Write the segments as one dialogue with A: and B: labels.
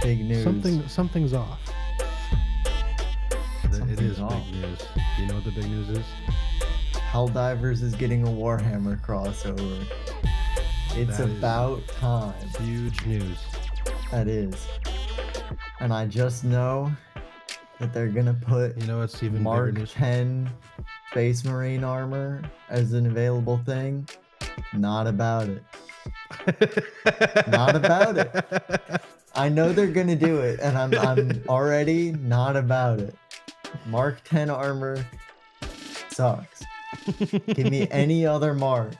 A: big news.
B: Something's off. It
A: Something's
B: is
A: off.
B: big news. Do you know what the big news is?
A: Helldivers is getting a Warhammer crossover. It's
B: That is
A: about time.
B: huge news.
A: That is. And I just know that they're gonna put
B: You know what's even
A: Mark
B: bigger news?
A: 10 Space Marine armor as an available thing. Not about it. Not about it. I know they're gonna do it, and I'm already not about it. Mark 10 armor sucks. Give me any other Mark.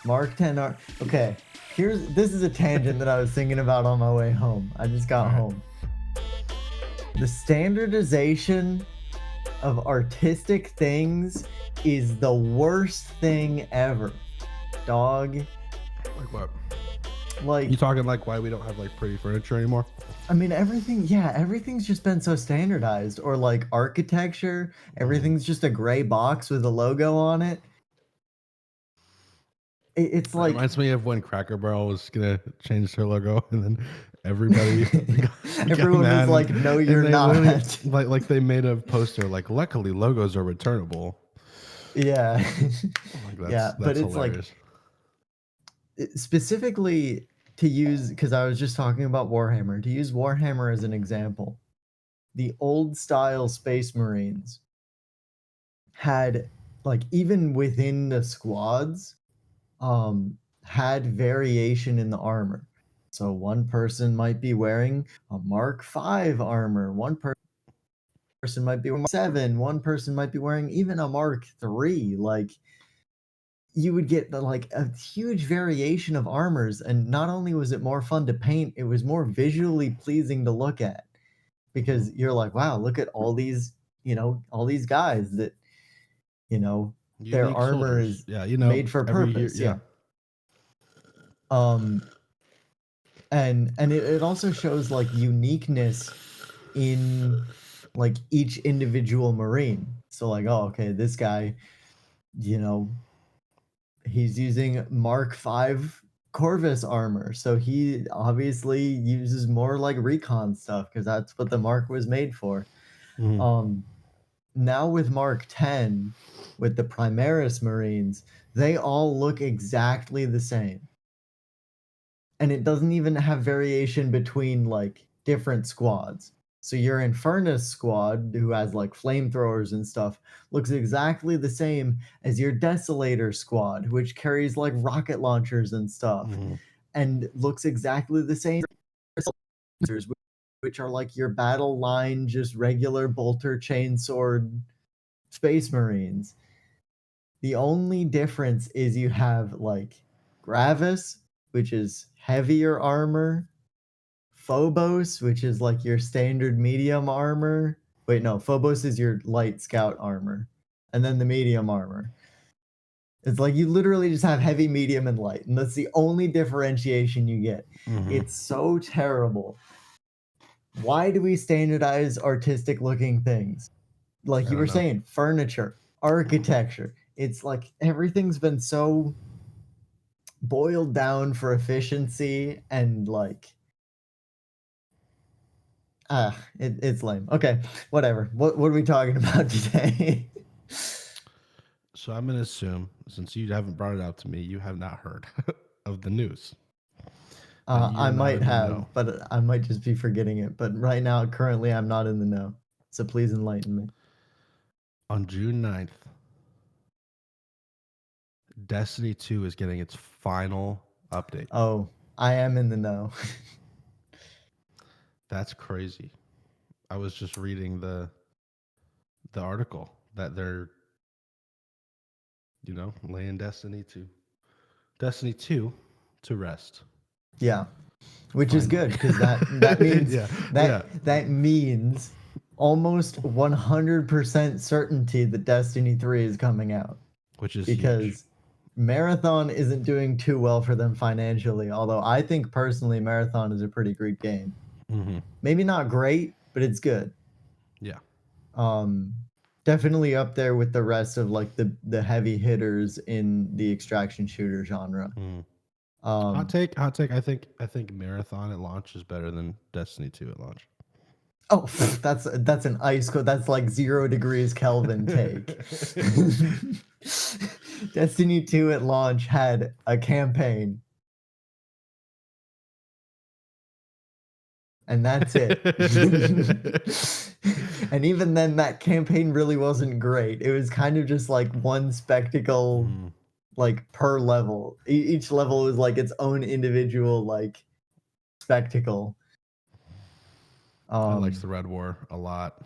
A: Mark 10 armor. Okay, this is a tangent that I was thinking about on my way home. I just got home. The standardization of artistic things is the worst thing ever. Dog.
B: Like what?
A: Like,
B: You talking like why we don't have like pretty furniture anymore?
A: I mean, everything's just been so standardized. Or like architecture, everything's just a gray box with a logo on it. It's
B: It
A: like
B: reminds me of when Cracker Barrel was gonna change their logo, and then everybody, got
A: everyone was
B: mad,
A: like, "No,
B: and
A: you're
B: they
A: not."
B: literally- like they made a poster like, luckily logos are returnable.
A: Yeah,
B: Like
A: yeah, but
B: that's
A: it's
B: hilarious.
A: like specifically to use, because I was just talking about Warhammer. To use Warhammer as an example, the old style Space Marines had, like, even within the squads, had variation in the armor. So one person might be wearing a Mark 5 armor, one person might be wearing Mark 7, one person might be wearing even a Mark 3. Like, you would get like a huge variation of armors, and not only was it more fun to paint, it was more visually pleasing to look at, because you're like, wow, look at all these, all these guys that, their
B: Unique
A: armor
B: soldiers.
A: is
B: Yeah,
A: made for
B: every year.
A: purpose. Yeah. And it also shows like uniqueness in like each individual Marine. So like, oh, okay, this guy, he's using Mark 5 Corvus armor, so he obviously uses more like recon stuff, because that's what the Mark was made for. Now with Mark 10, with the Primaris Marines, they all look exactly the same. And it doesn't even have variation between like different squads. So your Infernus squad, who has like flamethrowers and stuff, looks exactly the same as your Desolator squad, which carries like rocket launchers and stuff, and looks exactly the same as which are like your battle line, just regular bolter chainsword Space Marines. The only difference is you have like Gravis, which is heavier armor, Phobos, which is like your standard medium armor. Wait, no, Phobos is your light scout armor, and then the medium armor. It's like you literally just have heavy, medium, and light, and that's the only differentiation you get. It's so terrible. Why do we standardize artistic looking things? Like you were saying, furniture, architecture. It's like everything's been so boiled down for efficiency, and like it's lame. Okay, whatever. What are we talking about today?
B: So I'm gonna assume, since you haven't brought it out to me, you have not heard of the news.
A: I might have, but I might just be forgetting it. But right now, currently, I'm not in the know. So please enlighten me.
B: On June 9th, Destiny 2 is getting its final update.
A: Oh, I am in the know.
B: That's crazy. I was just reading the article that they're laying Destiny 2 to rest.
A: Yeah, which is good, because that means that means almost 100% certainty that Destiny 3 is coming out,
B: which is
A: because
B: huge.
A: Marathon isn't doing too well for them financially, although I think personally Marathon is a pretty good game. Maybe not great, but it's good.
B: Yeah.
A: Definitely up there with the rest of like the heavy hitters in the extraction shooter genre.
B: Hot
A: Um,
B: take, hot take. I think Marathon at launch is better than Destiny 2 at launch.
A: oh, that's an ice cold. That's like 0 degrees Kelvin take. Destiny 2 at launch had a campaign, and that's it. And even then, that campaign really wasn't great. It was kind of just like one spectacle,
B: Mhm.
A: like per level. Each level was like its own individual like spectacle.
B: I liked
A: Um,
B: the Red War a lot.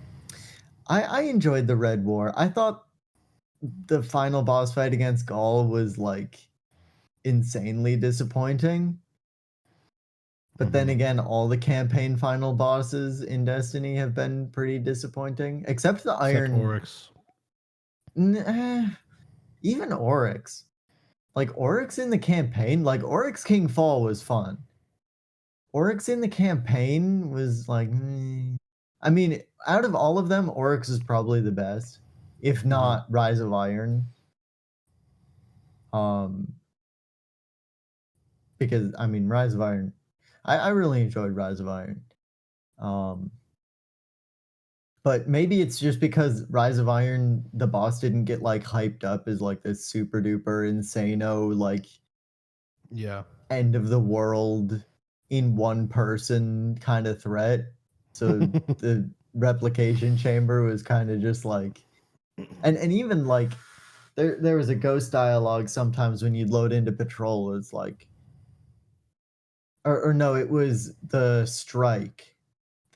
A: I enjoyed the Red War. I thought the final boss fight against Gaul was like insanely disappointing. But then
B: Mhm.
A: again, all the campaign final bosses in Destiny have been pretty disappointing, except the
B: Except
A: Iron.
B: Oryx.
A: Even Oryx. Like Oryx in the campaign, like Oryx King Fall was fun. Oryx in the campaign was like, I mean, out of all of them, Oryx is probably the best, if
B: Mhm.
A: not Rise of Iron. Um, because I mean, Rise of Iron, I really enjoyed Rise of Iron. Um, but maybe it's just because Rise of Iron, the boss didn't get like hyped up as like this super duper insano like
B: Yeah.
A: end of the world in one person kind of threat. So the replication chamber was kind of just like, and even like there was a ghost dialogue sometimes when you'd load into patrol. It's like, or no, it was the strike,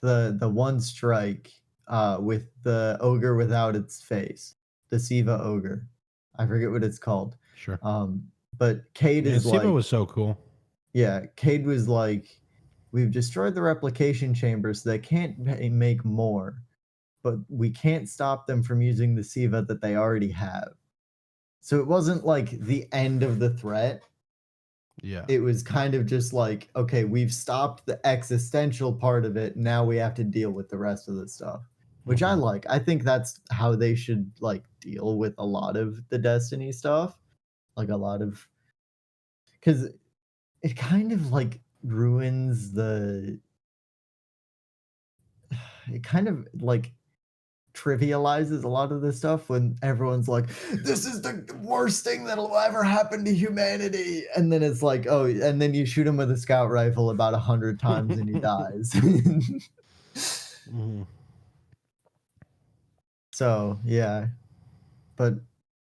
A: the one strike with the ogre without its face, the Siva ogre. I forget what it's called.
B: Sure.
A: But Cade
B: Man,
A: is
B: Siva
A: like,
B: was so cool.
A: yeah, Cade was like, we've destroyed the replication chamber, so they can't make more, but we can't stop them from using the Siva that they already have. So it wasn't like the end of the threat.
B: Yeah.
A: It was kind of just like, okay, we've stopped the existential part of it. Now we have to deal with the rest of the stuff, which I
B: Mhm.
A: like. I think that's how they should like deal with a lot of the Destiny stuff. Like a lot of, because it kind of like ruins the, it kind of like trivializes a lot of this stuff when everyone's like, this is the worst thing that'll ever happen to humanity. And then it's like, oh, and then you shoot him with a scout rifle about 100 times and he dies.
B: Mhm.
A: So, yeah. But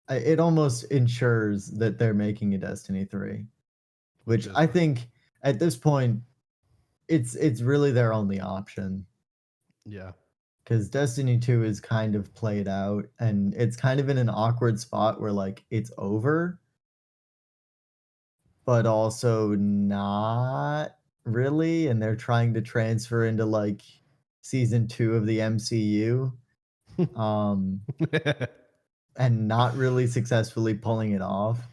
A: it almost ensures that they're making a Destiny 3,
B: Which
A: which
B: is
A: I
B: nice.
A: think at this point, it's really their only option.
B: Yeah.
A: Because Destiny 2 is kind of played out and it's kind of in an awkward spot where like it's over, but also not really, and they're trying to transfer into like season 2 of the MCU, um, and not really successfully pulling it off.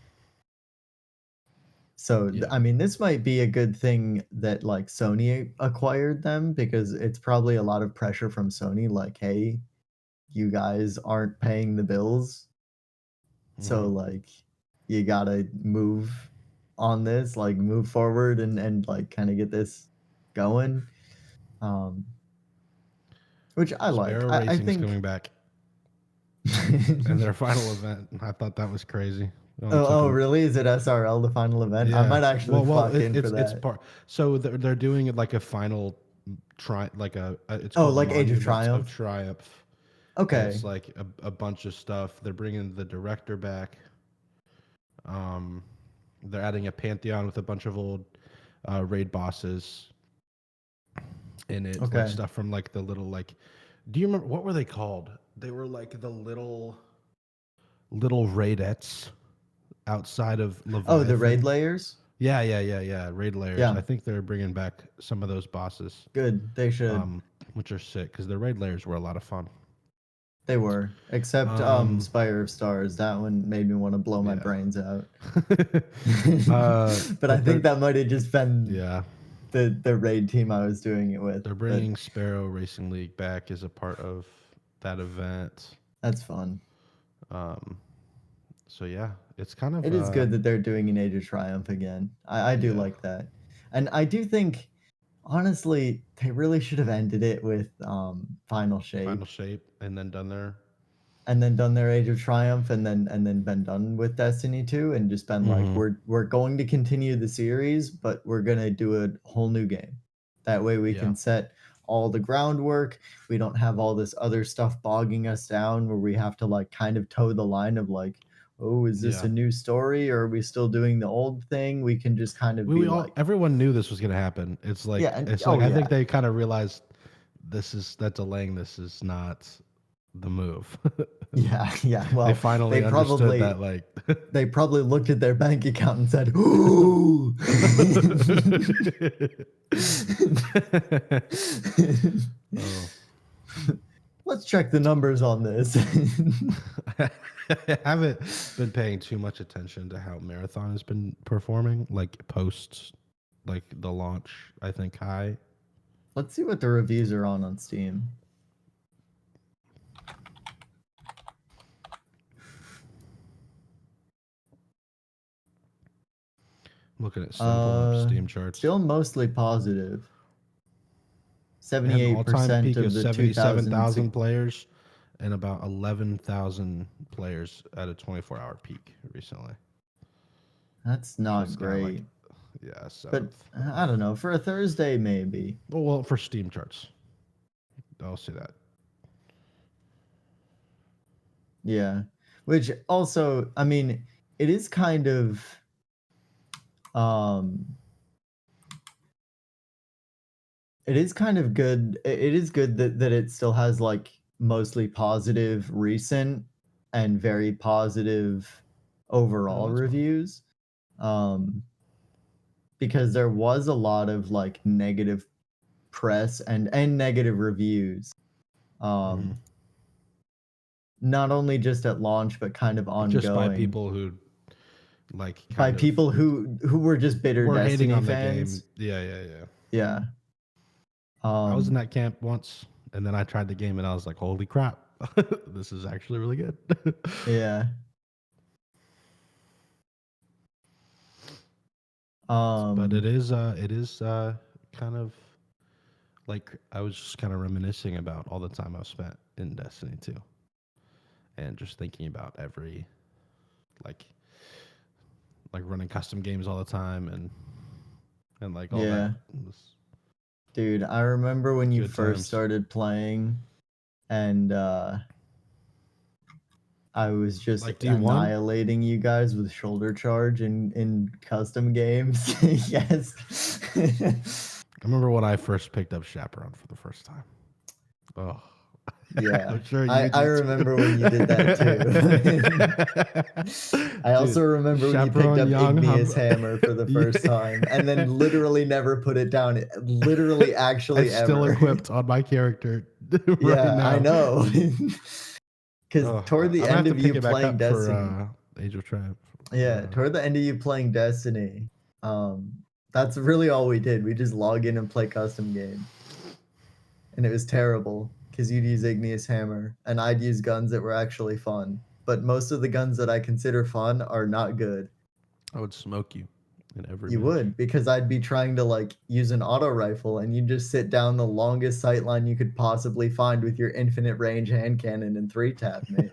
A: So
B: Yeah.
A: I mean, this might be a good thing that like Sony acquired them because it's probably a lot of pressure from Sony, like, hey, you guys aren't paying the bills. So
B: Mhm.
A: like you gotta move on this, like move forward and like kind of get this going. Um, which I like.
B: Sparrow
A: I
B: Racing's
A: think.
B: coming back and their final event. I thought that was crazy. It only took
A: Oh,
B: them.
A: really? Is it SRL the final event? I
B: Yeah.
A: might actually
B: Well,
A: clock in for
B: it's
A: that.
B: part. So they're doing it like a final try, like it's
A: Oh,
B: called
A: like Age of
B: Monuments of
A: Triumph.
B: Triumph, and
A: Okay.
B: it's like a bunch of stuff. They're bringing the director back. Um, they're adding a pantheon with a bunch of old raid bosses in it, like
A: Okay.
B: stuff from like the little like. Do you remember what were they called? They were like the little raidettes outside of
A: Oh, the raid
B: Leviathan.
A: layers.
B: Yeah. Raid layers.
A: Yeah.
B: I think they're bringing back some of those bosses,
A: Good. They should.
B: which are sick because the raid layers were a lot of fun.
A: They were. Except
B: Um,
A: Spire of Stars. That one made me want to blow my
B: yeah.
A: brains out. But I
B: But
A: think that might have just been
B: yeah,
A: the raid team I was doing it with.
B: they're
A: But
B: bringing Sparrow Racing League back as a part of that event.
A: that's fun.
B: Um, So yeah, it's kind of
A: It is good that they're doing an Age of Triumph again. I do
B: yeah,
A: like that. And I do think, honestly, they really should have ended it with Final
B: Final
A: Shape
B: Shape, and then done there.
A: and then done their Age of Triumph and then been done with Destiny 2 and just been like,
B: Mm-hmm.
A: we're going to continue the series, but we're gonna do a whole new game. That way we
B: Yeah,
A: can set all the groundwork. We don't have all this other stuff bogging us down where we have to like kind of toe the line of like, oh, is this
B: yeah.
A: a new story or are we still doing the old thing? We can just kind of
B: We
A: be
B: all
A: like,
B: everyone knew this was gonna happen.
A: yeah, and
B: It's like
A: oh
B: I think
A: yeah.
B: they kind of realized this is that delaying this is not the move.
A: Yeah, yeah.
B: They
A: Well, they
B: finally understood
A: probably
B: that like
A: they probably looked at their bank account and said, "Ooh."
B: oh.
A: Let's check the numbers on this.
B: I haven't been paying too much attention to how Marathon has been performing, like post like the launch, I think high.
A: Let's see what the reviews are on Steam.
B: I'm looking at pulling up Steam charts.
A: Still mostly positive.
B: It had an all-time
A: 78%
B: peak of
A: of the
B: 77,000
A: 2006.
B: players and about 11,000 players at a 24-hour peak recently.
A: That's
B: So it's
A: not
B: got like,
A: great.
B: yeah,
A: But
B: seventh.
A: I don't know, for a Thursday maybe.
B: Well, for Steam charts, I'll see that.
A: Yeah. Which also, I mean, it is kind of um it is kind of good. It is good that it still has like mostly positive recent and very positive
B: Oh,
A: overall
B: that's fun.
A: reviews. Um because there was a lot of like negative press and negative reviews.
B: Mm-hmm.
A: Um not only just at launch but kind of
B: Just by
A: ongoing
B: people who like
A: by
B: kind of
A: people who were just bitter
B: were hating
A: Destiny
B: on the game.
A: fans.
B: Yeah, yeah, yeah.
A: Yeah.
B: I was in
A: Um
B: that camp once, and then I tried the game, and I was like, "Holy crap, this is actually really good."
A: yeah.
B: But
A: Um
B: it is kind of like I was just kind of reminiscing about all the time I've spent in Destiny 2, and just thinking about every like like running custom games all the time and like all that.
A: yeah.
B: It was
A: Dude, I remember when you
B: good
A: first
B: times.
A: started playing and I was just
B: Like D1,
A: annihilating you guys with shoulder charge in custom games. Yes.
B: I remember when I first picked up Chaperone for the first time. Oh,
A: Yeah.
B: I'm sure
A: I
B: you
A: I
B: did too.
A: remember when you did that too. I also
B: Dude,
A: remember when you picked
B: Chaperone
A: up
B: Young
A: Igneous
B: Hum.
A: Hammer for the first
B: Yeah.
A: time and then literally never put it down. Literally actually
B: It's still
A: ever.
B: equipped on my character right
A: Yeah, I
B: now.
A: know. Because
B: Oh,
A: toward
B: I'm
A: the
B: gonna
A: end
B: have to
A: of you
B: pick it back
A: playing
B: up for
A: Destiny,
B: Age of Triumph.
A: yeah, toward the end of you playing Destiny, that's really all we did. We just log in and play custom games. And it was terrible because you'd use Igneous Hammer and I'd use guns that were actually fun. But most of the guns that I consider fun are not good.
B: I would smoke you in every
A: You
B: match.
A: would, because I'd be trying to like use an auto rifle and you'd just sit down the longest sight line you could possibly find with your infinite range hand cannon and three tap me.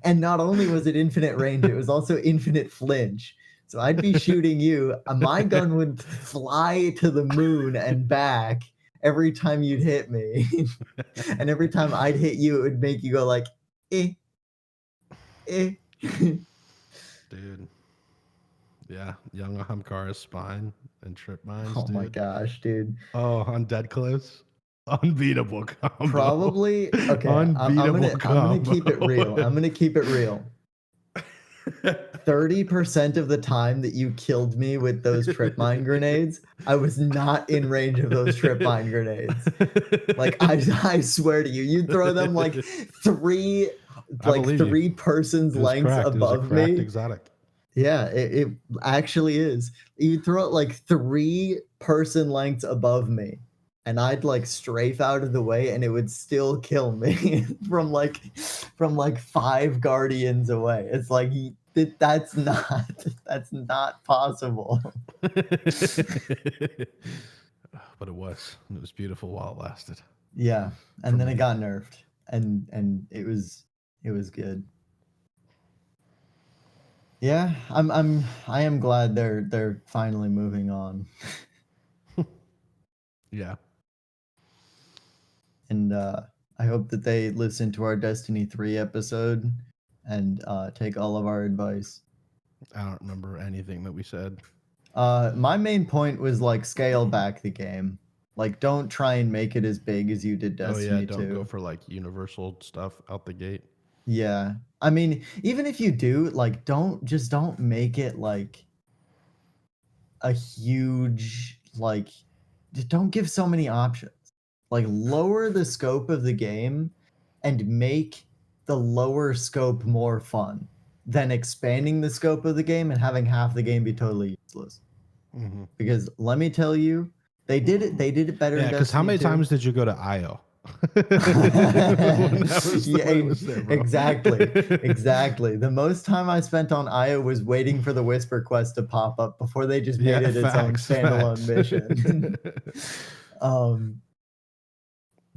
A: And not only was it infinite range, it was also infinite flinch. So I'd be shooting you, my gun would fly to the moon and back every time you'd hit me. And every time I'd hit you, it would make you go like, eh, eh.
B: Dude. Yeah, young Hamkara's spine and trip mines,
A: Oh my
B: dude.
A: gosh, dude.
B: Oh, on dead cliffs. Unbeatable combo.
A: Probably okay.
B: Unbeatable
A: I'm gonna
B: combo.
A: keep it real. I'm gonna keep it real. 30% of the time that you killed me with those trip mine grenades, I was not in range of those trip mine grenades. Like I swear to you, you'd throw them three
B: I believe you.
A: three persons
B: It was
A: lengths
B: cracked. It was a
A: above
B: cracked
A: me.
B: exotic.
A: Yeah, it actually is. You throw it like 3 person lengths above me, and I'd like strafe out of the way and it would still kill me from like 5 guardians away. It's like that's not that's not possible.
B: But it was. It was beautiful while it lasted.
A: Yeah,
B: For
A: and then it
B: me.
A: got nerfed, and it was good. Yeah, I am glad they're finally moving on,
B: Yeah.
A: and I hope that they listen to our Destiny 3 episode and take all of our advice.
B: I don't remember anything that we said.
A: My main point was like scale back the game. Like don't try and make it as big as you did
B: Oh yeah,
A: Destiny
B: don't go
A: 2.
B: for like universal stuff out the gate.
A: Yeah. I mean, even if you do, like don't make it like a huge like don't give so many options. Like lower the scope of the game and make the lower scope more fun than expanding the scope of the game and having half the game be totally useless.
B: Mm-hmm.
A: Because let me tell you, they did it better
B: Yeah,
A: in
B: because how
A: Destiny
B: many
A: 2.
B: times did you go to IO? When I was there, bro.
A: Exactly. Exactly. The most time I spent on Io was waiting for the Whisper quest to pop up before they just made
B: Yeah,
A: it its own
B: facts,
A: standalone
B: facts.
A: mission.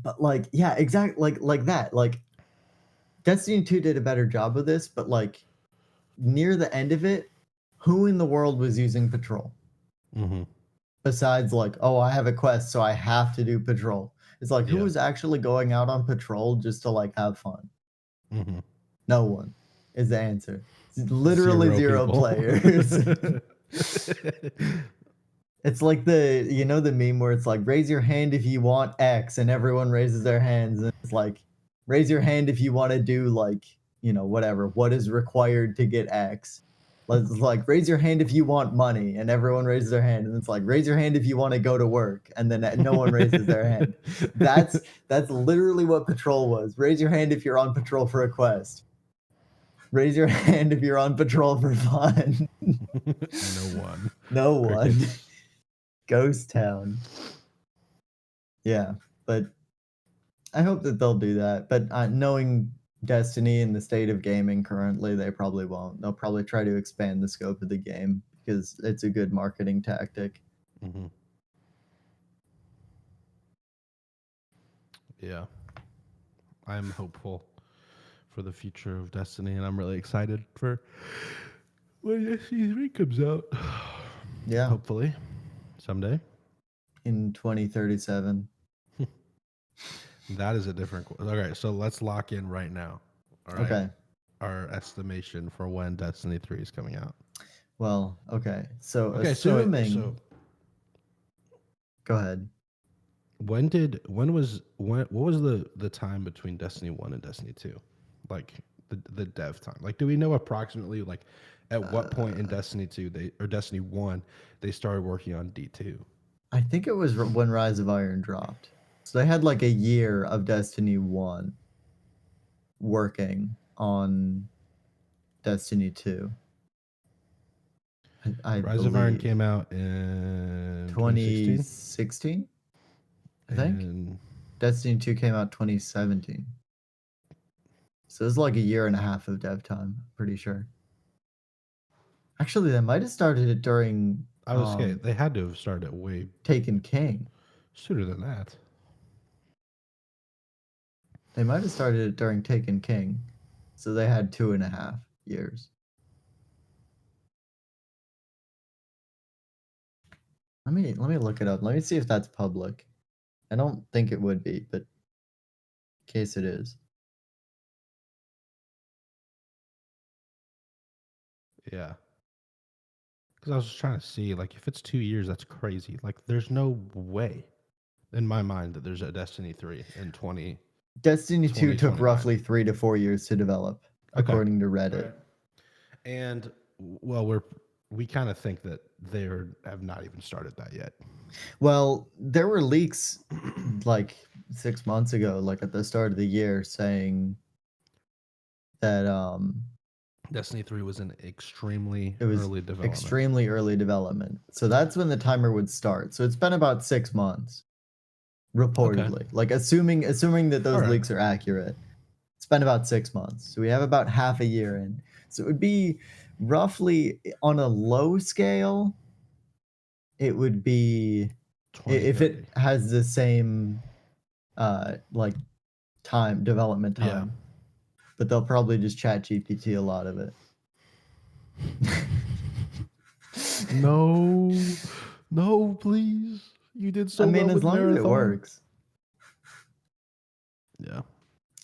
A: But like, yeah, exactly like that. Like Destiny 2 did a better job of this, but like near the end of it, who in the world was using patrol?
B: Mm-hmm.
A: Besides like, oh, I have a quest, so I have to do patrol. It's like, who
B: Yeah.
A: was actually going out on patrol just to like have fun?
B: Mm-hmm.
A: No one is the answer. It's literally 0
B: people.
A: players. It's like the meme where it's like, raise your hand if you want X, and everyone raises their hands, and it's like, raise your hand if you want to do like, whatever, what is required to get X. Let's like, raise your hand if you want money, and everyone raises their hand, and it's like, raise your hand if you want to go to work, and then no one raises their hand. That's literally what patrol was. Raise your hand if you're on patrol for a quest. Raise your hand if you're on patrol for fun.
B: No one.
A: No one.
B: Crickets.
A: Ghost Town. Yeah, but I hope that they'll do that. But knowing Destiny and the state of gaming currently, they probably won't. They'll probably try to expand the scope of the game because it's a good marketing tactic.
B: Mm-hmm. Yeah. I'm hopeful for the future of Destiny, and I'm really excited for when Destiny 3 comes out.
A: Yeah.
B: Hopefully. Someday.
A: In 2037.
B: That is a different. Okay, so let's lock in right now. All right.
A: Okay.
B: Our estimation for when Destiny 3 is coming out.
A: Well, okay. So
B: Okay,
A: assuming. Go ahead.
B: What was the time between Destiny 1 and Destiny 2? Like the dev time. Like do we know approximately like at what point in Destiny 2 or Destiny 1 they started working on D2?
A: I think it was when Rise of Iron dropped. So they had like a year of Destiny 1 working on Destiny 2. I
B: Rise of Iron came out in 2016.
A: 2016, I think.
B: And
A: Destiny 2 came out 2017. So it was like a year and a half of dev time, I'm pretty sure. Actually, they might have started it during
B: I was scared. They had to have started it way
A: Taken King.
B: sooner than that.
A: They might have started it during Taken King. So they had 2.5 years. Let me look it up. Let me see if that's public. I don't think it would be, but in case it is.
B: Yeah. Because I was just trying to see, like, if it's 2 years, that's crazy. Like, there's no way, in my mind, that there's a Destiny 3 in 20.
A: Destiny 2 took
B: 2029.
A: roughly 3 to 4 years to develop, according to Reddit.
B: Right. And well, we kind of think that they have not even started that yet.
A: Well, there were leaks like 6 months ago, like at the start of the year, saying that
B: Destiny 3 was in extremely
A: it was
B: early development.
A: extremely early development. So that's when the timer would start. So it's been about 6 months.
B: Okay.
A: reportedly. Like assuming that
B: All
A: those
B: right.
A: leaks are accurate. It's been about 6 months. So we have about half a year in. So it would be roughly on a low scale, it would be if it
B: 2030.
A: has the same like development
B: Yeah.
A: time, but they'll probably just chat GPT a lot of it.
B: No. No, please. You did
A: I
B: so well
A: mean, as
B: with
A: long as it
B: Marathon.
A: works,
B: Yeah.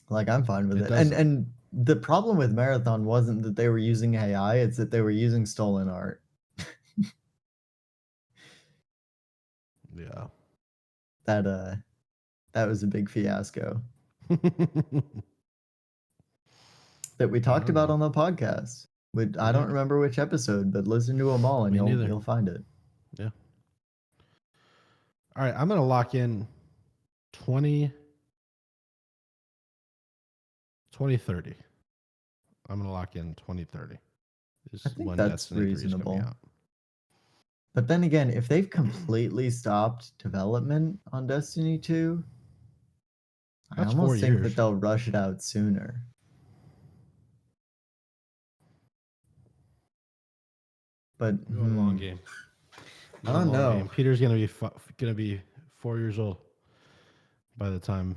A: like I'm fine with
B: It
A: it. And
B: doesn't.
A: and the problem with Marathon wasn't that they were using AI, it's that they were using stolen art.
B: Yeah.
A: That that was a big fiasco
B: I
A: that we talked
B: don't
A: about
B: know.
A: on the podcast. I
B: Yeah.
A: don't remember which episode, but listen to them all and
B: Me neither.
A: you'll find it.
B: Yeah. All right. I'm going to lock in 20, 2030. I'm going to lock in 2030
A: I
B: is
A: think
B: when
A: that's
B: Destiny 3 is coming
A: reasonable.
B: out.
A: But then again, if they've completely stopped development on Destiny 2, I
B: That's 4
A: almost think that
B: years.
A: they'll rush it out sooner. But
B: We're going long game.
A: I
B: We're going
A: don't
B: long
A: know.
B: game. Peter's going to be 4 years old by the time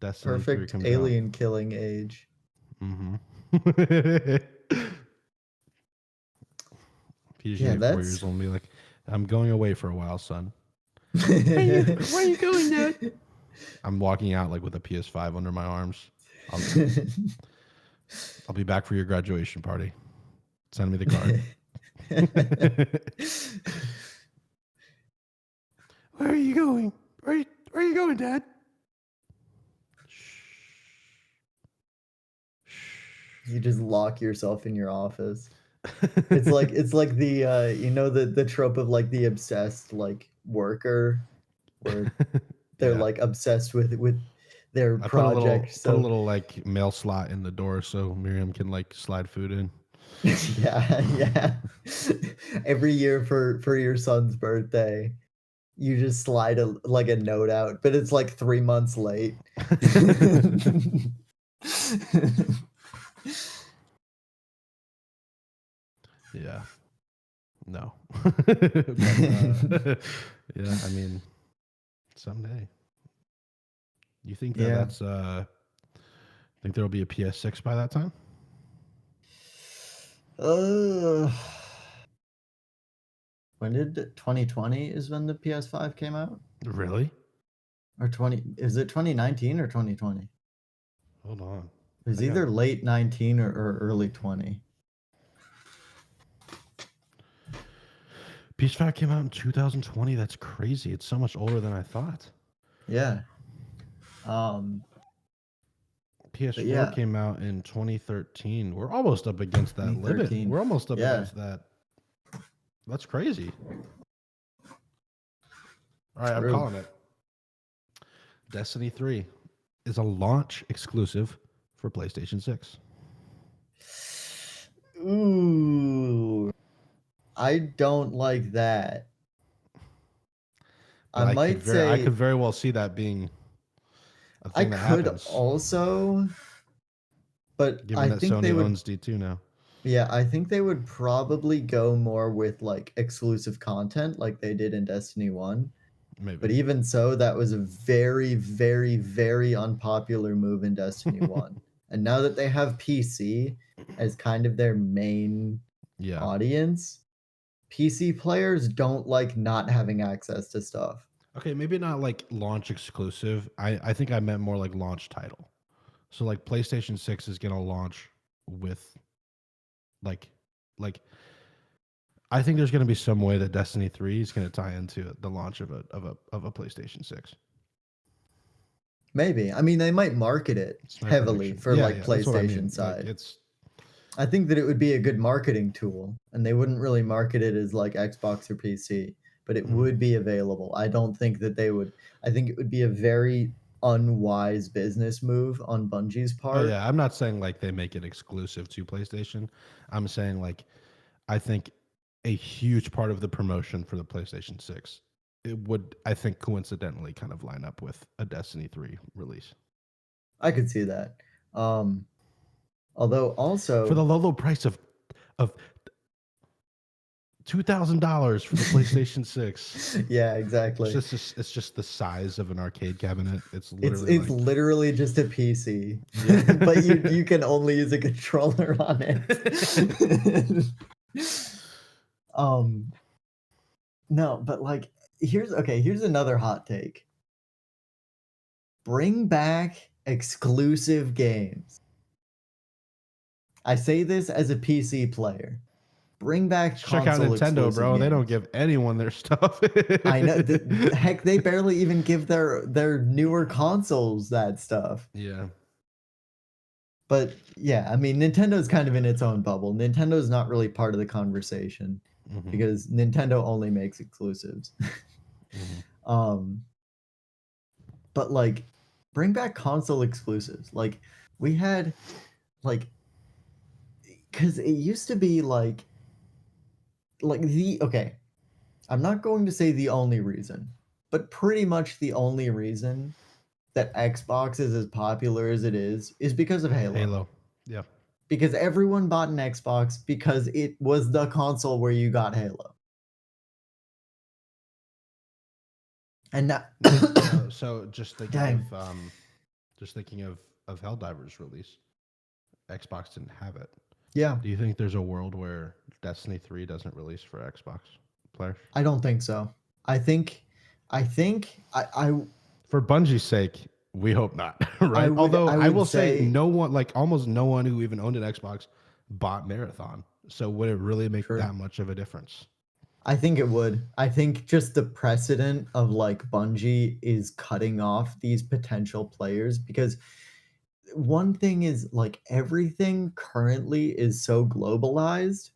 B: Destiny 3
A: Perfect
B: comes out.
A: alien killing age.
B: Mm-hmm. Peter's
A: Yeah,
B: gonna be 4
A: that's
B: years old and be like, "I'm going away for a while, son." Where are you going, Dad? I'm walking out like with a PS5 under my arms. I'll I'll be back for your graduation party. Send me the card. Where are you going? Where are you going, Dad?
A: You just lock yourself in your office. It's like the you know the trope of like the obsessed like worker where they're
B: Yeah.
A: like obsessed with their
B: I put a
A: project. So
B: little like mail slot in the door so Miriam can like slide food in.
A: yeah, yeah. Every year for your son's birthday, you just slide like a note out, but it's like 3 months late.
B: Yeah. No. But yeah, I mean, someday. You think
A: Yeah.
B: that's think there'll be a PS6 by that time?
A: Uh, when did 2020 is when the PS5 came out?
B: Really?
A: Or 20 is it 2019 or 2020?
B: Hold on.
A: It was
B: I got
A: either late 19 or early 20.
B: PS5 came out in 2020. That's crazy. It's so much older than I thought.
A: Yeah. Um, but
B: PS4
A: yeah,
B: came out in 2013. We're almost up against that limit.
A: 2013.
B: We're almost up
A: Yeah.
B: against that. That's crazy. All right, I'm
A: True.
B: calling it. Destiny 3 is a launch exclusive for PlayStation 6.
A: Ooh. I don't like that.
B: But
A: I might
B: I could
A: say
B: very well see that being a
A: I
B: thing that
A: could
B: happens,
A: also, but
B: given
A: I
B: that
A: think they
B: Sony
A: would
B: owns D2 now.
A: yeah, I think they would probably go more with like exclusive content like they did in Destiny 1.
B: Maybe.
A: But even so, that was a very, very, very unpopular move in Destiny 1. And now that they have PC as kind of their main
B: Yeah.
A: audience, PC players don't like not having access to stuff.
B: Okay, maybe not like launch exclusive. I think I meant more like launch title. So like PlayStation 6 is gonna launch with like like I think there's gonna be some way that Destiny 3 is gonna tie into the launch of a PlayStation 6.
A: Maybe. I mean, they might market it
B: It's my
A: heavily
B: prediction.
A: for
B: Yeah,
A: like
B: yeah, that's what I
A: PlayStation
B: mean. Like
A: side.
B: it's
A: I think that it would be a good marketing tool, and they wouldn't really market it as like Xbox or PC, but it
B: mhm.
A: would be available. I don't think that they would. I think it would be a very unwise business move on Bungie's
B: Oh
A: part.
B: yeah, I'm not saying like they make it exclusive to PlayStation. I'm saying like I think a huge part of the promotion for the PlayStation 6 it would, I think, coincidentally kind of line up with a Destiny 3 release.
A: I could see that. Although
B: For the
A: also,
B: low price of $2,000 for the PlayStation 6.
A: yeah,
B: It's
A: exactly.
B: just the size of an arcade cabinet. It's
A: It's
B: literally
A: it's
B: like
A: literally just a PC,
B: yeah.
A: but you can only use a controller on it. um, no, but like here's another hot take. Bring back exclusive games. I say this as a PC player. Bring back
B: Check out
A: console
B: Nintendo,
A: exclusive
B: bro. They don't
A: games.
B: give anyone their stuff.
A: I know. Heck, they barely even give their newer consoles that stuff.
B: Yeah.
A: But yeah, I mean, Nintendo's kind of in its own bubble. Nintendo's not really part of the conversation
B: Mm-hmm.
A: because Nintendo only makes exclusives.
B: Mm-hmm.
A: um, but like, bring back console exclusives. Like, we had like, because it used to be like the okay. I'm not going to say the only reason, but pretty much the only reason that Xbox is as popular as it is because of Halo.
B: Halo. Yeah.
A: Because everyone bought an Xbox because it was the console where you got Halo. And now,
B: So just thinking
A: dang,
B: of Helldivers release, Xbox didn't have it.
A: yeah,
B: Do you think there's a world where Destiny 3 doesn't release for Xbox players?
A: I don't think so. I think, I
B: For Bungie's sake, we hope not, right? Although
A: I
B: I
A: would
B: will say
A: say
B: no one, like almost no one who even owned an Xbox bought Marathon. So would it really make
A: sure.
B: that much of a difference?
A: I think it would. I think just the precedent of like Bungie is cutting off these potential players because one thing is like everything currently is so globalized,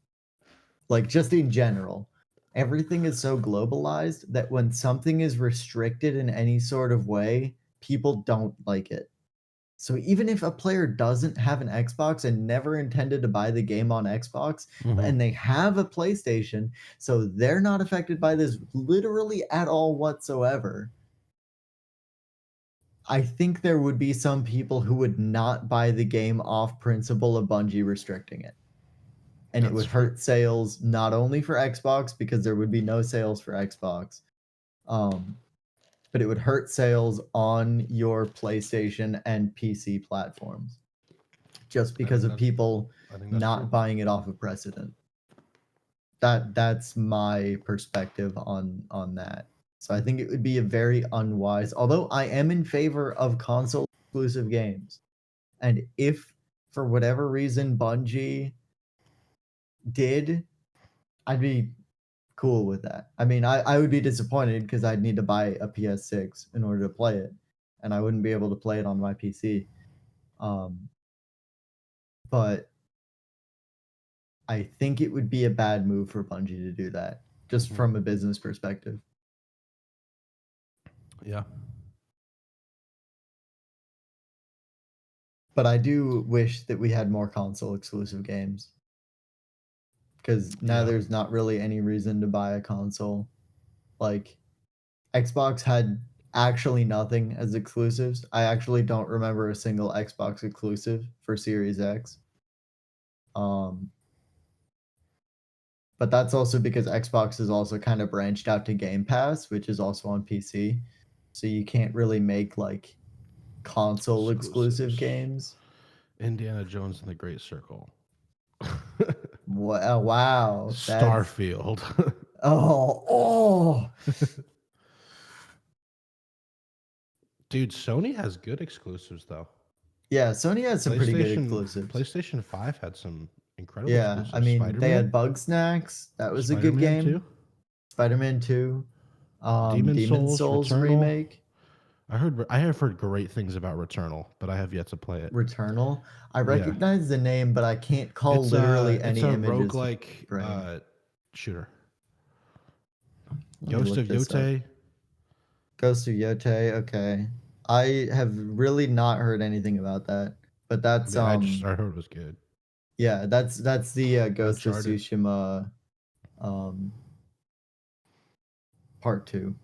A: like just in general. Everything is so globalized that when something is restricted in any sort of way, people don't like it. So even if a player doesn't have an Xbox and never intended to buy the game on Xbox,
B: Mm-hmm.
A: and they have a PlayStation, so they're not affected by this literally at all whatsoever, I think there would be some people who would not buy the game off principle of Bungie restricting it. And it
B: That's
A: would
B: fair.
A: hurt sales not only for Xbox because there would be no sales for Xbox, um, but it would hurt sales on your PlayStation and PC platforms just
B: I
A: because
B: think
A: of
B: that's
A: people
B: I think that's true.
A: not buying it off of precedent. That's my perspective on that. So I think it would be a very unwise, although I am in favor of console exclusive games. And if for whatever reason Bungie did, I'd be cool with that. I mean, I would be disappointed because I'd need to buy a PS6 in order to play it, and I wouldn't be able to play it on my PC. Um, but I think it would be a bad move for Bungie to do that, just
B: Mm-hmm.
A: from a business perspective.
B: Yeah.
A: But I do wish that we had more console exclusive games because now
B: Yeah.
A: there's not really any reason to buy a console. Like Xbox had actually nothing as exclusives. I actually don't remember a single Xbox exclusive for Series X. Um, but that's also because Xbox is also kind of branched out to Game Pass, which is also on PC. So you can't really make like console exclusive
B: Exclusives.
A: games.
B: Indiana Jones and the Great Circle.
A: Wow, wow, that's
B: Starfield.
A: oh.
B: Dude, Sony has good exclusives though.
A: Yeah, Sony has some pretty good exclusives.
B: PlayStation 5 had some incredible
A: Yeah, I
B: exclusives.
A: mean they
B: Spider-Man,
A: had Bug Snacks. That was a good
B: Spider-Man 2,
A: game. Spider-Man 2,
B: Demon
A: Demon
B: Souls,
A: Souls
B: Returnal.
A: remake,
B: I have heard great things about Returnal, but I have yet to play it.
A: Returnal. I
B: Yeah.
A: recognize the name, but I can't call literally
B: It's a
A: any images to
B: roguelike
A: brain.
B: shooter.
A: Let me
B: Ghost
A: look
B: of
A: this up.
B: Yotei.
A: Ghost of Yotei. Okay, I have really not heard anything about that, but that's
B: Yeah, I heard it was good.
A: yeah, that's the Ghost of
B: Uncharted.
A: Tsushima um part 2.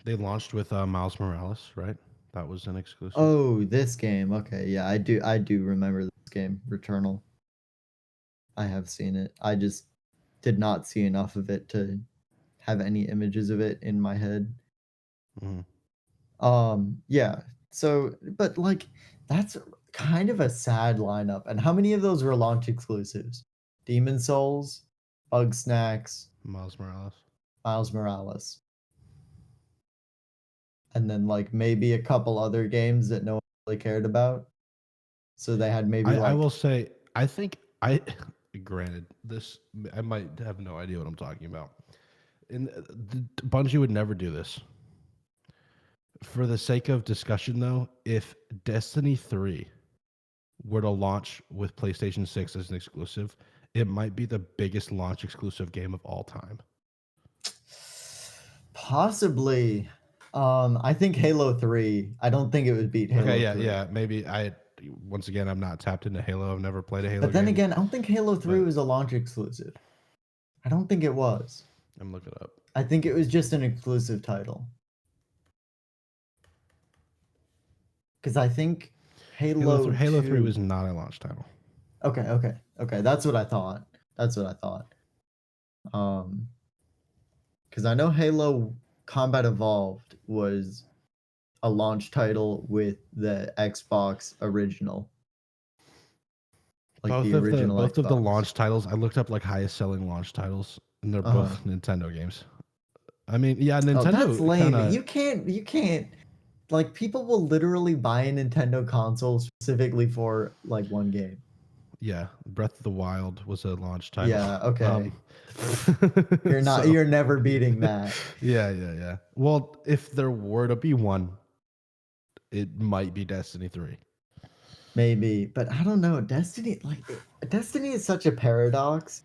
B: They launched with Miles Morales, right? That was an exclusive.
A: Oh, this game. Okay, yeah, I do remember this game, Returnal. I have seen it. I just did not see enough of it to have any images of it in my head.
B: Hmm.
A: Yeah. So, but like that's kind of a sad lineup. And how many of those were launch exclusives? Demon Souls, Bug Snacks,
B: Miles Morales.
A: Miles Morales, and then like maybe a couple other games that no one really cared about. So they had maybe
B: I
A: like
B: will say I think I granted this I might have no idea what I'm talking about. And Bungie would never do this. For the sake of discussion though, if Destiny 3 were to launch with PlayStation 6 as an exclusive, it might be the biggest launch exclusive game of all time.
A: possibly. I think Halo 3. I don't think it would beat
B: Okay,
A: Halo
B: yeah,
A: 3.
B: yeah. Maybe once again I'm not tapped into Halo. I've never played a Halo
A: But then
B: game,
A: again, I don't think Halo 3
B: but
A: was a launch exclusive. I don't think it was.
B: I'm looking it up.
A: I think it was just an exclusive title. Because I think Halo
B: Halo 3 was
A: 2.
B: not a launch title.
A: Okay. That's what I thought. That's what I thought. Um, because I know Halo Combat Evolved was a launch title with the Xbox original, like the original
B: Both of the
A: Xbox.
B: launch titles, I looked up like highest selling launch titles, and they're
A: Uh huh.
B: both Nintendo games. I mean, yeah,
A: Oh, that's
B: Nintendo kind
A: lame.
B: of
A: You can't. Like people will literally buy a Nintendo console specifically for like one game.
B: yeah. Breath of the Wild was a launch title.
A: Yeah.
B: Um,
A: Okay. You're not.
B: so
A: You're never beating that.
B: yeah, yeah, yeah. Well, if there were to be one, it might be Destiny 3.
A: Maybe, but I don't know. Destiny is such a paradox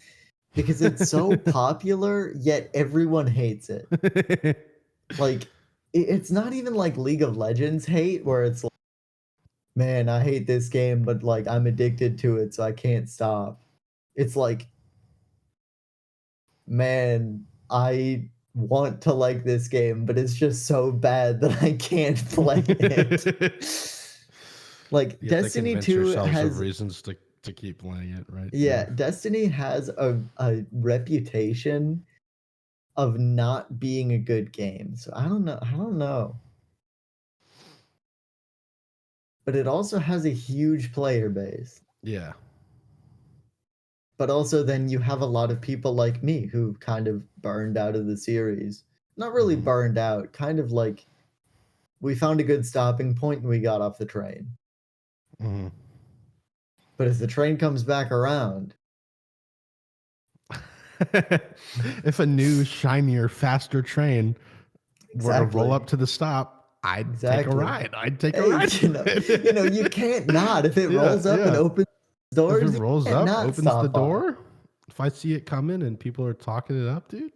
A: because it's so popular, yet everyone hates it. Like, it's not even like League of Legends hate, where it's like, man, I hate this game, but like I'm addicted to it, so I can't stop. It's like, man, I want to like this game, but it's just so bad that I can't play it. Like,
B: You have to
A: Destiny
B: convince
A: 2
B: yourselves of
A: has
B: reasons to keep playing it, right? Yeah.
A: Yeah, Destiny has a reputation of not being a good game. So I don't know. But it also has a huge player base.
B: Yeah.
A: But also then you have a lot of people like me who kind of burned out of the series. Not really
B: Hmm.
A: burned out, kind of like we found a good stopping point and we got off the train.
B: Hmm.
A: But as the train comes back around,
B: If a new, shinier, faster train were to roll up
A: exactly.
B: to the stop, I'd take a
A: Exactly.
B: ride. I'd take a
A: Hey,
B: ride.
A: you can't not. If it
B: Yeah,
A: rolls up and
B: yeah.
A: opens
B: If it
A: doors, you
B: rolls
A: can't
B: up,
A: not
B: opens the
A: stop on it.
B: door, if I see it coming and people are talking it up, dude,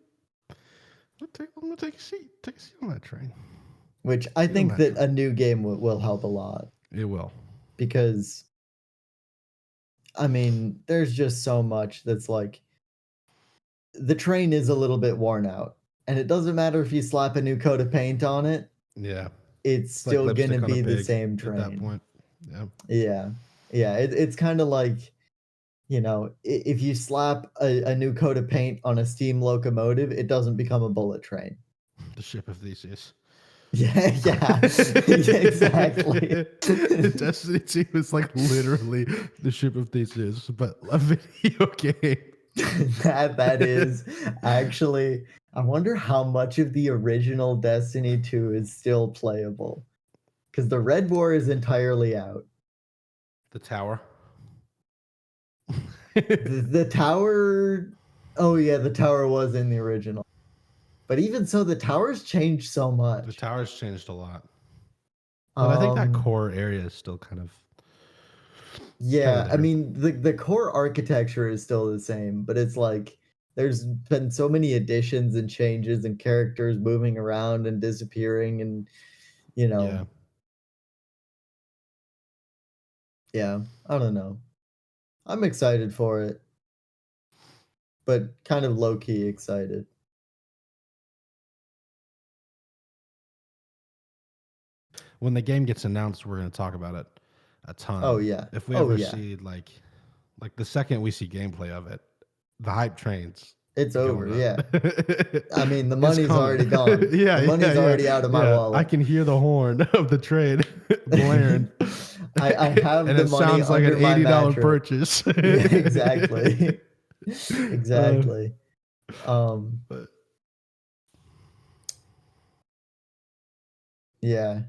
B: I'm gonna take a seat. Take a seat on that train.
A: Which I
B: Seat on
A: think
B: that
A: that
B: train.
A: a new game will help a lot
B: It will.
A: because I mean, there's just so much that's like the train is a little bit worn out, and it doesn't matter if you slap a new coat of paint on it,
B: Yeah.
A: it's
B: It's like
A: still gonna
B: lipstick on a
A: be the
B: pig
A: same
B: at that
A: train.
B: point. Yeah.
A: Yeah, yeah. It's kind of like if you slap a new coat of paint on a steam locomotive, it doesn't become a bullet train.
B: The ship of Theseus.
A: Yeah, yeah, yeah, exactly.
B: Destiny 2 is like literally the ship of Theseus, but a video game.
A: That is actually, I wonder how much of the original Destiny 2 is still playable. Because the Red War is entirely out.
B: The tower.
A: The tower, oh yeah, the tower was in the original. But even so, the tower's changed so
B: The
A: much.
B: tower's changed a lot. But I think that
A: Um,
B: core area is still kind of
A: yeah, I
B: there.
A: mean the core architecture is still the same, but it's like there's been so many additions and changes and characters moving around and disappearing and you know,
B: Yeah.
A: yeah, I don't know. I'm excited for it, but kind of low key excited.
B: when the game gets announced, we're going to talk about it a
A: Oh
B: ton.
A: yeah.
B: If we
A: Oh
B: ever
A: yeah.
B: see like the second we see gameplay of it, the hype train's
A: It's over.
B: going up.
A: Yeah. I mean, the
B: It's
A: money's
B: coming.
A: already gone.
B: Yeah,
A: The
B: yeah,
A: money's
B: yeah,
A: already out of my
B: yeah. I
A: wallet.
B: can hear the horn of the train blaring,
A: I have
B: and
A: the
B: it
A: money
B: sounds like an
A: under my
B: $80
A: mattress.
B: purchase.
A: Yeah, exactly.
B: Uh,
A: Exactly. Um,
B: but
A: yeah,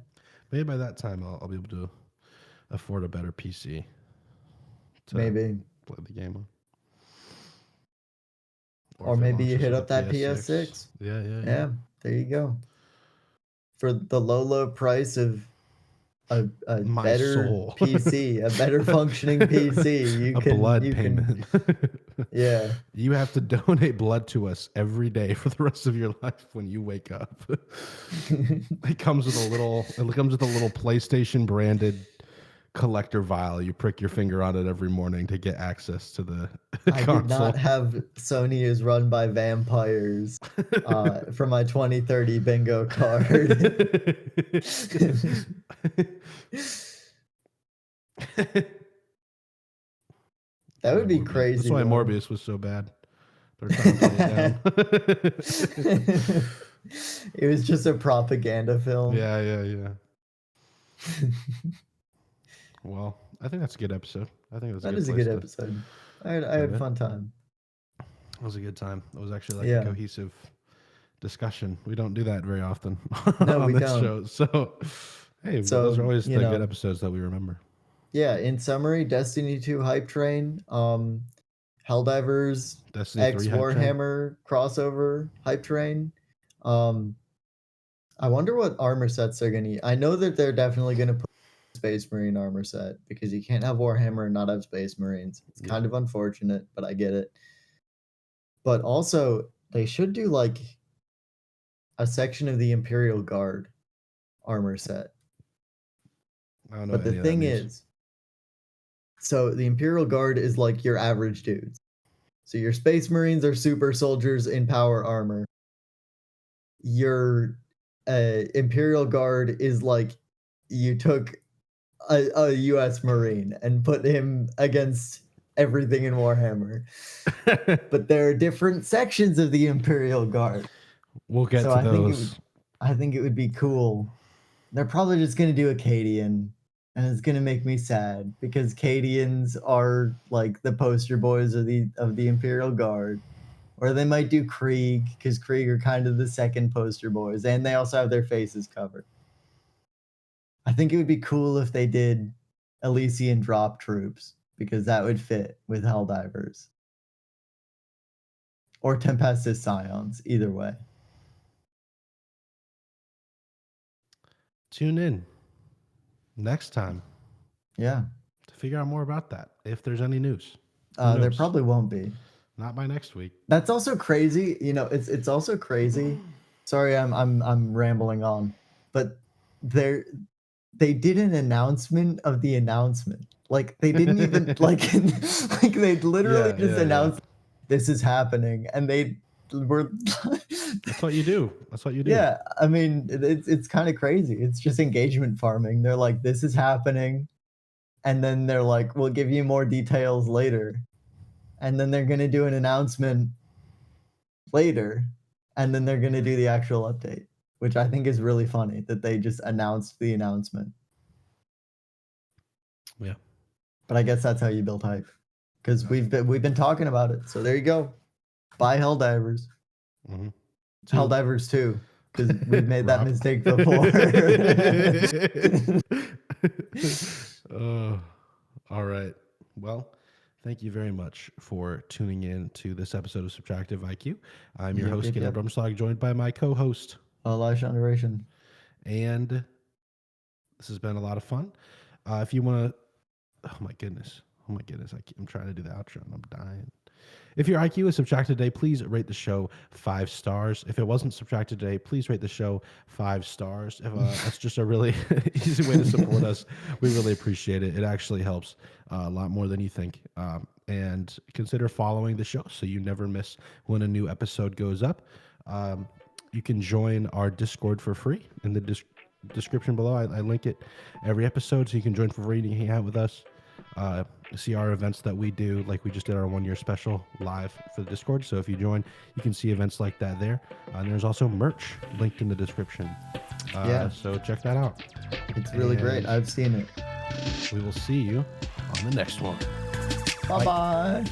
B: maybe by that time I'll be able to afford a better PC to
A: maybe.
B: play the game on. Or
A: Or
B: if it
A: maybe you
B: launches
A: hit
B: with a
A: up that
B: PS6.
A: PS6.
B: Yeah, yeah, yeah.
A: Yeah, there you go. For the low price of a
B: My
A: better
B: soul.
A: PC, a better functioning PC,
B: A blood
A: you can
B: payment.
A: yeah.
B: You have to donate blood to us every day for the rest of your life when you wake up. It comes with a little PlayStation branded collector vial. You prick your finger on it every morning to get access to the
A: I did not
B: console.
A: have Sony is run by vampires for my 2030 bingo card. That would be
B: That's
A: crazy
B: why
A: though.
B: Morbius was so bad. They're trying to play it down.
A: It was just a propaganda film.
B: Yeah, yeah, yeah. Well, I think that's a good episode. I think that's a
A: That
B: good
A: is a
B: place
A: good
B: to
A: episode. I had
B: end
A: a
B: it.
A: fun time.
B: It was a good time. It was actually like a
A: Yeah.
B: cohesive discussion. We don't do that very often
A: No,
B: on
A: we
B: this
A: don't.
B: show. So, hey, but those are
A: So,
B: always
A: you
B: the good
A: know,
B: episodes that we remember.
A: yeah, in summary, Destiny 2 hype train, Helldivers
B: Destiny
A: X
B: 3 hype train.
A: Warhammer crossover hype train. Um, I wonder what armor sets they're gonna use. I know that they're definitely gonna put Space Marine armor set because you can't have Warhammer and not have Space Marines. It's
B: Yeah.
A: kind of unfortunate, but I get it. But also, they should do like a section of the Imperial Guard armor set.
B: I don't know
A: But the
B: any of that
A: thing
B: means.
A: is, so the Imperial Guard is like your average dudes. So your Space Marines are super soldiers in power armor. Your Imperial Guard is like you took a U.S. Marine and put him against everything in Warhammer. But there are different sections of the Imperial Guard.
B: We'll get
A: So
B: to
A: I
B: those.
A: think it would be cool. They're probably just gonna do Acadian, and it's gonna make me sad because Acadians are like the poster boys of the Imperial Guard. Or they might do Krieg, because Krieg are kind of the second poster boys, and they also have their faces covered. I think it would be cool if they did Elysian drop troops, because that would fit with Helldivers. Or Tempestus Scions, either way.
B: Tune in next time
A: Yeah.
B: to figure out more about that. If there's any news.
A: There probably won't be.
B: Not by next week.
A: That's also crazy. You know, it's also crazy. Sorry, I'm rambling on, but they did an announcement of the announcement. Like they didn't even like they literally just announced this is happening, and they were.
B: That's what you do. That's what you do.
A: Yeah, I mean it's kind of crazy. It's just engagement farming. They're like, this is happening, and then they're like, we'll give you more details later. And then they're going to do an announcement later, and then they're going to do the actual update, which I think is really funny that they just announced the announcement.
B: Yeah.
A: But I guess that's how you build hype, because we've been talking about it. So there you go. Buy Helldivers.
B: Mm-hmm.
A: Helldivers 2, because we've made that mistake before.
B: All right. Well, thank you very much for tuning in to this episode of Subtractive IQ. I'm your host, Caleb Brumslag, joined by my co-host,
A: Elijah Underation.
B: And this has been a lot of fun. If you want to, oh my goodness, I'm trying to do the outro and I'm dying. If your IQ is subtracted today, please rate the show 5 stars. If it wasn't subtracted today, please rate the show 5 stars. That's just a really easy way to support us. We really appreciate it. It actually helps a lot more than you think. And consider following the show so you never miss when a new episode goes up. You can join our Discord for free in the description below. I link it every episode so you can join for free and hang out with us. See our events that we do, like we just did our 1 year special live for the Discord. So if you join, you can see events like that there. And there's also merch linked in the description.
A: Yeah.
B: So check that out.
A: It's really great.
B: And
A: I've seen it.
B: we will see you on the next one.
A: Bye-bye.